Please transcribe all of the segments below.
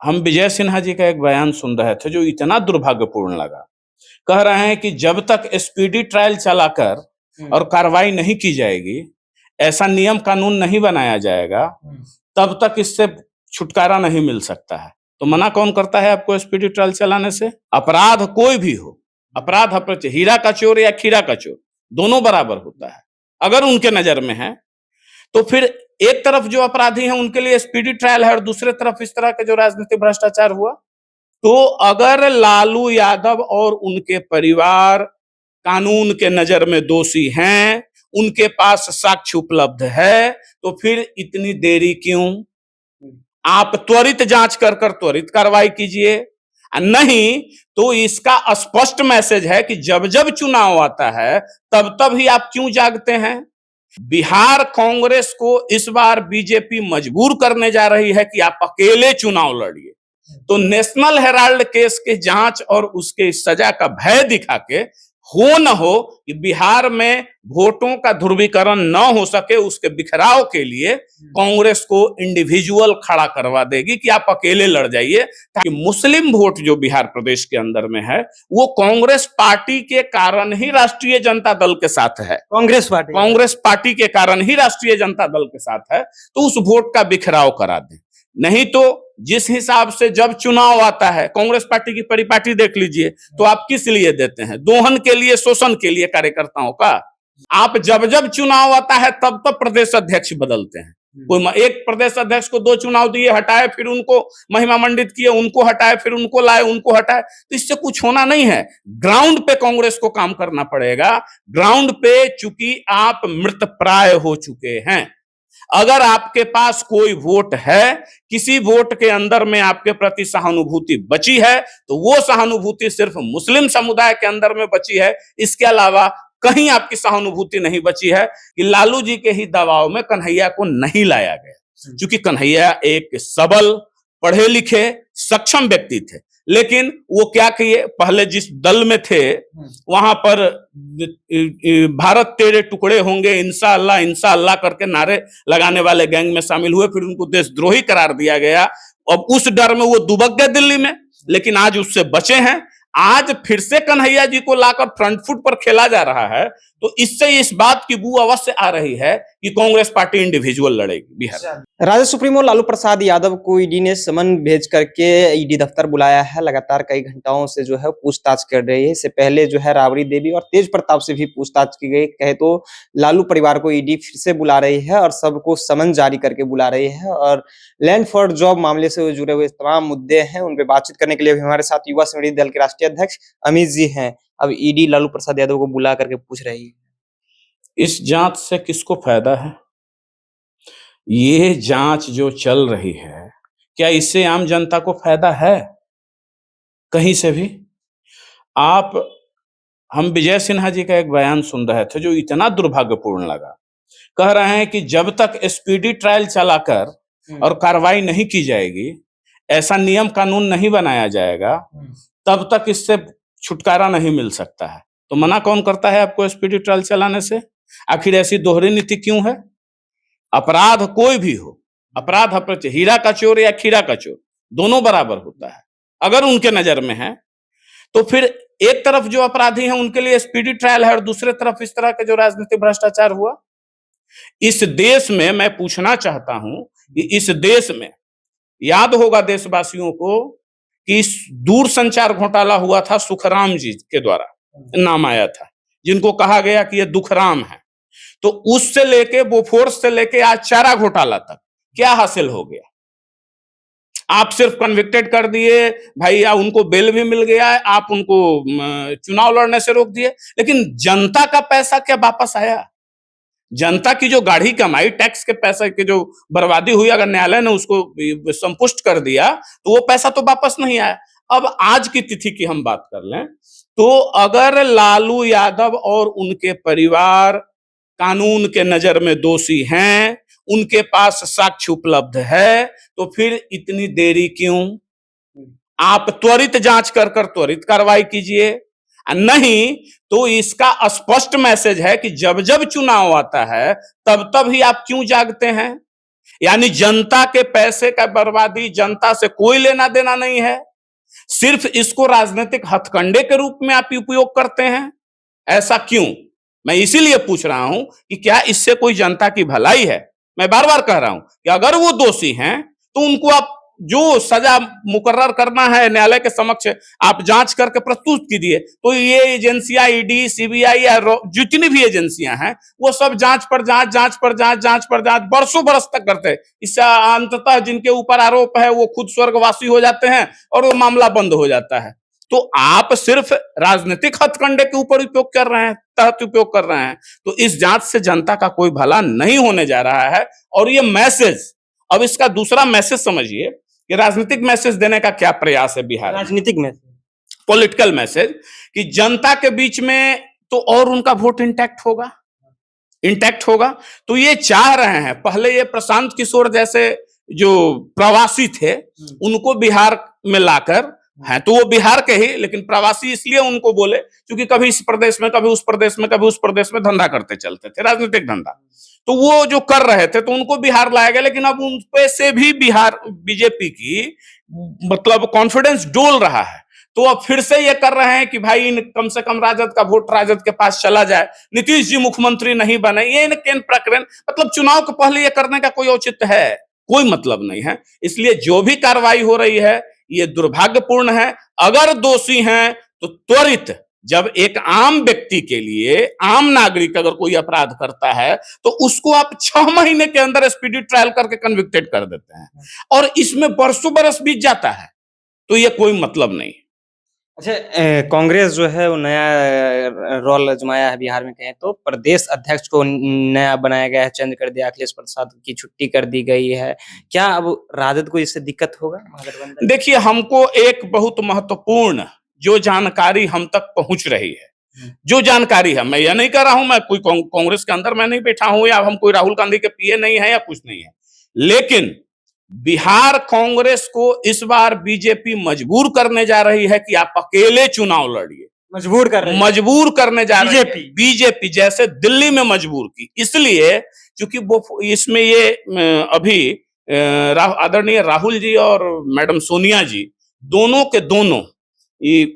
हम विजय सिन्हा जी का एक बयान सुन रहे थे जो इतना दुर्भाग्यपूर्ण लगा। कह रहे हैं कि जब तक स्पीडी ट्रायल चलाकर और कार्रवाई नहीं की जाएगी, ऐसा नियम कानून नहीं बनाया जाएगा, तब तक इससे छुटकारा नहीं मिल सकता है। तो मना कौन करता है आपको स्पीडी ट्रायल चलाने से? अपराध कोई भी हो, अपराध अपराध, हीरा का चोर या खीरा का चोर, दोनों बराबर होता है। अगर उनके नजर में है तो फिर एक तरफ जो अपराधी हैं उनके लिए स्पीडी ट्रायल है और दूसरे तरफ इस तरह का जो राजनीतिक भ्रष्टाचार हुआ। तो अगर लालू यादव और उनके परिवार कानून के नजर में दोषी हैं, उनके पास साक्ष्य उपलब्ध है, तो फिर इतनी देरी क्यों? आप त्वरित जांच कर त्वरित कार्रवाई कीजिए। नहीं तो इसका स्पष्ट मैसेज है कि जब जब चुनाव आता है तब तब ही आप क्यों जागते हैं? बिहार कांग्रेस को इस बार बीजेपी मजबूर करने जा रही है कि आप अकेले चुनाव लड़िए। तो नेशनल हेराल्ड केस के जांच और उसके सजा का भय दिखा के हो न हो कि बिहार में वोटों का ध्रुवीकरण न हो सके, उसके बिखराव के लिए कांग्रेस को इंडिविजुअल खड़ा करवा देगी कि आप अकेले लड़ जाइए, ताकि मुस्लिम वोट जो बिहार प्रदेश के अंदर में है वो कांग्रेस पार्टी के कारण ही राष्ट्रीय जनता दल के साथ है। कांग्रेस पार्टी के कारण ही राष्ट्रीय जनता दल के साथ है, तो उस वोट का बिखराव करा दें। नहीं तो जिस हिसाब से जब चुनाव आता है, कांग्रेस पार्टी की परिपाटी देख लीजिए, तो आप किस लिए देते हैं? दोहन के लिए, शोषण के लिए कार्यकर्ताओं का। आप जब जब चुनाव आता है तब तब प्रदेश अध्यक्ष बदलते हैं। कोई एक प्रदेश अध्यक्ष को 2 चुनाव दिए, हटाए, फिर उनको महिमा मंडित किए, उनको हटाए, फिर उनको लाए, उनको हटाए, तो इससे कुछ होना नहीं है। ग्राउंड पे कांग्रेस को काम करना पड़ेगा। ग्राउंड पे चूंकि आप मृतप्राय हो चुके हैं, अगर आपके पास कोई वोट है, किसी वोट के अंदर में आपके प्रति सहानुभूति बची है, तो वो सहानुभूति सिर्फ मुस्लिम समुदाय के अंदर में बची है। इसके अलावा कहीं आपकी सहानुभूति नहीं बची है कि लालू जी के ही दबाव में कन्हैया को नहीं लाया गया, क्योंकि कन्हैया एक सबल, पढ़े लिखे, सक्षम व्यक्ति थे। लेकिन वो क्या किए, पहले जिस दल में थे वहां पर भारत तेरे टुकड़े होंगे, इंशाअल्लाह इंशाअल्लाह करके नारे लगाने वाले गैंग में शामिल हुए, फिर उनको देशद्रोही करार दिया गया। अब उस डर में वो दुबक गए दिल्ली में, लेकिन आज उससे बचे हैं। आज फिर से कन्हैया जी को लाकर फ्रंट फुट पर खेला जा रहा है, तो इससे इस बात की बू अवश्य आ रही है कि कांग्रेस पार्टी इंडिविजुअल लड़ेगी बिहार। राजद सुप्रीमो लालू प्रसाद यादव को ईडी ने समन भेज करके ईडी दफ्तर बुलाया है। लगातार कई घंटाओं से जो है पूछताछ कर रही है। इससे पहले जो है राबड़ी देवी और तेज प्रताप से भी पूछताछ की गई। कहे तो लालू परिवार को ईडी फिर से बुला रही है और सबको समन जारी करके बुला रही है। और लैंड फॉर जॉब मामले से जुड़े हुए तमाम मुद्दे हैं, उन पर बातचीत करने के लिए भी हमारे साथ युवा संगठन दल के राष्ट्रीय अध्यक्ष अमित जी हैं। अब ईडी लालू प्रसाद यादव को बुला करके पूछ रही है। इस जांच से किसको फायदा है? ये जांच जो चल रही है, क्या इससे आम जनता को फायदा है कहीं से भी? हम विजय सिन्हा जी का एक बयान सुन रहे थे जो इतना दुर्भाग्यपूर्ण लगा। कह रहे हैं कि जब तक स्पीडी ट्रायल चलाकर और कार्रवाई नहीं की जाएगी, ऐसा नियम कानून नहीं बनाया जाएगा, तब तक इससे छुटकारा नहीं मिल सकता है। तो मना कौन करता है आपको स्पीडी ट्रायल चलाने से? आखिर ऐसी दोहरी नीति क्यों है? अपराध कोई भी हो, अपराध अपराध, हीरा का चोर या खीरा का चोर, दोनों बराबर होता है। अगर उनके नजर में है तो फिर एक तरफ जो अपराधी हैं उनके लिए स्पीडी ट्रायल है और दूसरे तरफ इस तरह का जो राजनीतिक भ्रष्टाचार हुआ। इस देश में मैं पूछना चाहता हूं कि इस देश में याद होगा देशवासियों को कि दूरसंचार घोटाला हुआ था, सुखराम जी के द्वारा नाम आया था, जिनको कहा गया कि ये दुखराम है। तो उससे लेके बोफोर्स से लेके आज चारा घोटाला तक क्या हासिल हो गया? आप सिर्फ कन्विक्टेड कर दिए भाई, या उनको बेल भी मिल गया है, आप उनको चुनाव लड़ने से रोक दिए, लेकिन जनता का पैसा क्या वापस आया? जनता की जो गाढ़ी कमाई, टैक्स के पैसे की जो बर्बादी हुई, अगर न्यायालय ने उसको संपुष्ट कर दिया तो वो पैसा तो वापस नहीं आया। अब आज की तिथि की हम बात कर लें तो अगर लालू यादव और उनके परिवार कानून के नजर में दोषी हैं, उनके पास साक्ष्य उपलब्ध है, तो फिर इतनी देरी क्यों? आप त्वरित जांच कर त्वरित कार्रवाई कीजिए। नहीं तो इसका स्पष्ट मैसेज है कि जब जब चुनाव आता है तब तब ही आप क्यों जागते हैं? यानी जनता के पैसे का बर्बादी, जनता से कोई लेना देना नहीं है, सिर्फ इसको राजनीतिक हथकंडे के रूप में आप उपयोग करते हैं। ऐसा क्यों? मैं इसीलिए पूछ रहा हूं कि क्या इससे कोई जनता की भलाई है? मैं बार बार कह रहा हूं कि अगर वो दोषी हैं तो उनको आप जो सजा मुकर्रर करना है न्यायालय के समक्ष आप जांच करके प्रस्तुत कीजिए। तो ये एजेंसियां ईडी, सीबीआई या जितनी भी एजेंसियां हैं वो सब जांच पर जांच, जांच पर जांच, जांच पर जांच बरसों बरस तक करते हैं। इससे अंततः जिनके ऊपर आरोप है वो खुद स्वर्गवासी हो जाते हैं और वो मामला बंद हो जाता है। तो आप सिर्फ राजनीतिक हथकंडे के ऊपर उपयोग कर रहे हैं, तहत उपयोग कर रहे हैं। तो इस जांच से जनता का कोई भला नहीं होने जा रहा है। और ये मैसेज, अब इसका दूसरा मैसेज समझिए कि राजनीतिक मैसेज देने का क्या प्रयास है बिहार में, राजनीतिक मैसेज, पॉलिटिकल मैसेज, कि जनता के बीच में तो और उनका वोट इंटैक्ट होगा। तो ये चाह रहे हैं, पहले ये प्रशांत किशोर जैसे जो प्रवासी थे उनको बिहार में लाकर, हैं तो वो बिहार के ही, लेकिन प्रवासी इसलिए उनको बोले क्योंकि कभी इस प्रदेश में, कभी उस प्रदेश में, कभी उस प्रदेश में धंधा करते चलते थे, राजनीतिक धंधा। तो वो जो कर रहे थे तो उनको बिहार लाया गया, लेकिन अब उन पे से भी बिहार बीजेपी की मतलब कॉन्फिडेंस डोल रहा है। तो अब फिर से ये कर रहे हैं कि भाई कम से कम राजद का वोट राजद के पास चला जाए, नीतीश जी मुख्यमंत्री नहीं बने, ये केंद्र प्रकरण, मतलब चुनाव के पहले ये करने का कोई औचित्य है? कोई मतलब नहीं है। इसलिए जो भी कार्रवाई हो रही है ये दुर्भाग्यपूर्ण है। अगर दोषी हैं तो त्वरित, जब एक आम व्यक्ति के लिए, आम नागरिक अगर कोई अपराध करता है तो उसको आप 6 महीने के अंदर स्पीडी ट्रायल करके कन्विक्टेड कर देते हैं, और इसमें बरसों बरस बीत जाता है। तो ये कोई मतलब नहीं। अच्छा, कांग्रेस जो है वो नया रोल आजमाया है बिहार में, कहें तो प्रदेश अध्यक्ष को नया बनाया गया है, चेंज कर दिया, अखिलेश प्रसाद की छुट्टी कर दी गई है। क्या अब राजद को इससे दिक्कत होगा महागठबंधन? देखिए, हमको एक बहुत महत्वपूर्ण जो जानकारी हम तक पहुंच रही है, जो जानकारी है, मैं यह नहीं कह रहा हूं मैं कोई कांग्रेस के अंदर मैं नहीं बैठा हूं या हम कोई राहुल गांधी के पीए नहीं है या कुछ नहीं है, लेकिन बिहार कांग्रेस को इस बार बीजेपी मजबूर करने जा रही है कि आप अकेले चुनाव लड़िए। मजबूर करने जा रही है बीजेपी, जैसे दिल्ली में मजबूर की। इसलिए क्योंकि वो इसमें ये अभी आदरणीय राहुल जी और मैडम सोनिया जी दोनों के दोनों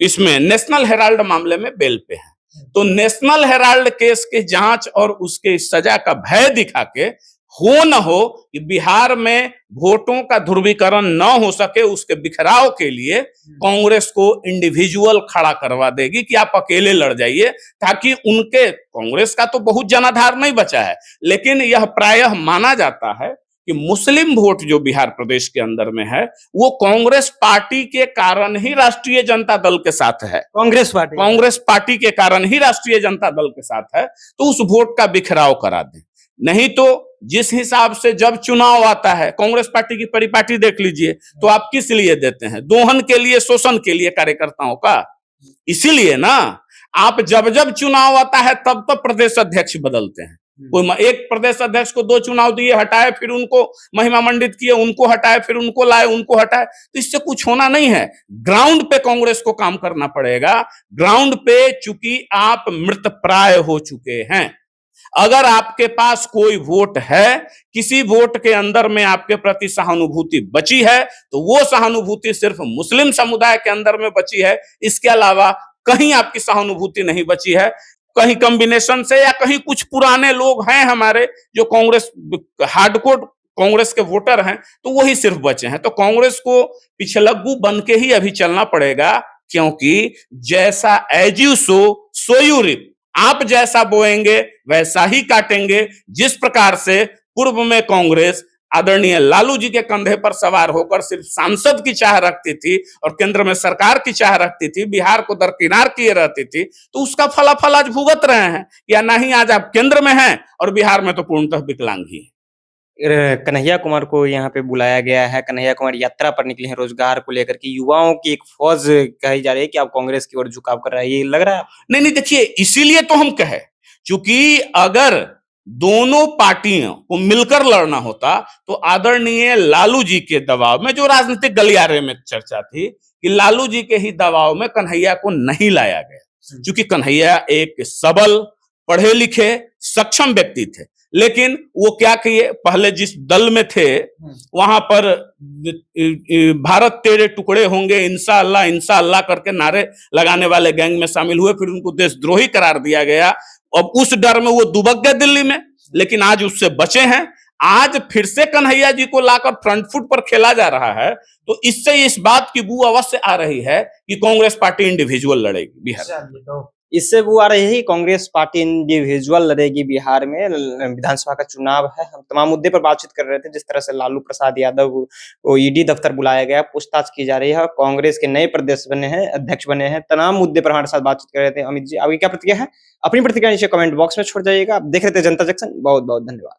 इसमें नेशनल हेराल्ड मामले में बेल पे हैं। तो नेशनल हेराल्ड केस के जांच और उसके सजा का भय दिखा के हो न हो कि बिहार में वोटों का ध्रुवीकरण न हो सके, उसके बिखराव के लिए कांग्रेस को इंडिविजुअल खड़ा करवा देगी कि आप अकेले लड़ जाइए, ताकि उनके, कांग्रेस का तो बहुत जनाधार नहीं बचा है, लेकिन यह प्रायः माना जाता है कि मुस्लिम वोट जो बिहार प्रदेश के अंदर में है वो कांग्रेस पार्टी के कारण ही राष्ट्रीय जनता दल के साथ है, कांग्रेस पार्टी के कारण ही राष्ट्रीय जनता दल के साथ है। तो उस वोट का बिखराव करा दें। नहीं तो जिस हिसाब से जब चुनाव आता है, कांग्रेस पार्टी की परिपाटी देख लीजिए, तो आप किस लिए देते हैं? दोहन के लिए, शोषण के लिए कार्यकर्ताओं का। इसीलिए ना आप जब जब चुनाव आता है तब तब प्रदेश अध्यक्ष बदलते हैं। कोई एक प्रदेश अध्यक्ष को 2 चुनाव दिए, हटाए, फिर उनको महिमा मंडित किए, उनको हटाए, फिर उनको लाए, उनको हटाए, तो इससे कुछ होना नहीं है। ग्राउंड पे कांग्रेस को काम करना पड़ेगा। ग्राउंड पे चूंकि आप मृत प्राय हो चुके हैं, अगर आपके पास कोई वोट है, किसी वोट के अंदर में आपके प्रति सहानुभूति बची है, तो वो सहानुभूति सिर्फ मुस्लिम समुदाय के अंदर में बची है, इसके अलावा कहीं आपकी सहानुभूति नहीं बची है। कहीं कॉम्बिनेशन से या कहीं कुछ पुराने लोग हैं हमारे जो कांग्रेस हार्डकोर कांग्रेस के वोटर हैं, तो वही सिर्फ बचे हैं। तो कांग्रेस को पिछलग्गू बन के ही अभी चलना पड़ेगा, क्योंकि जैसा as you sow so you reap, आप जैसा बोएंगे वैसा ही काटेंगे। जिस प्रकार से पूर्व में कांग्रेस आदरणीय लालू जी के कंधे पर सवार होकर सिर्फ सांसद की चाह रखती थी और केंद्र में सरकार की चाह रखती थी, बिहार को दरकिनार किए रहती थी, तो उसका फलाफल आज भुगत रहे हैं। या नहीं, आज आप केंद्र में हैं और बिहार में तो पूर्णतः विकलांग ही। कन्हैया कुमार को यहाँ पे बुलाया गया है। कन्हैया कुमार यात्रा पर निकले हैं रोजगार को लेकर के। युवाओं की एक फौज कही जा रही है कि आप कांग्रेस की ओर झुकाव कर रहा है, ये लग रहा है? नहीं, देखिए, इसीलिए तो हम कहे, क्योंकि अगर दोनों पार्टियों को मिलकर लड़ना होता तो आदरणीय लालू जी के दबाव में, जो राजनीतिक गलियारे में चर्चा थी कि लालू जी के ही दबाव में कन्हैया को नहीं लाया गया, क्योंकि कन्हैया एक सबल, पढ़े लिखे, सक्षम व्यक्ति थे। लेकिन वो क्या किए, पहले जिस दल में थे वहां पर भारत तेरे टुकड़े होंगे इंशाअल्लाह इंशाअल्लाह करके नारे लगाने वाले गैंग में शामिल हुए, फिर उनको देशद्रोही करार दिया गया। अब उस डर में वो दुबक गए दिल्ली में, लेकिन आज उससे बचे हैं। आज फिर से कन्हैया जी को लाकर फ्रंट फुट पर खेला जा रहा है, तो इससे इस बात की बू अवश्य आ रही है कि कांग्रेस पार्टी इंडिविजुअल लड़ेगी बिहार में। तो इससे वो आ रही है कांग्रेस पार्टी इंडिविजुअल लड़ेगी बिहार में। विधानसभा का चुनाव है, हम तमाम मुद्दे पर बातचीत कर रहे थे। जिस तरह से लालू प्रसाद यादव को ईडी दफ्तर बुलाया गया, पूछताछ की जा रही है, कांग्रेस के नए प्रदेश बने हैं, अध्यक्ष बने हैं, तमाम मुद्दे पर हमारे साथ बातचीत कर रहे थे। अमित जी, आपकी क्या प्रतिक्रिया है? अपनी प्रतिक्रिया नीचे कमेंट बॉक्स में छोड़ जाइएगा। आप देख रहे थे जनता जंक्शन। बहुत बहुत धन्यवाद।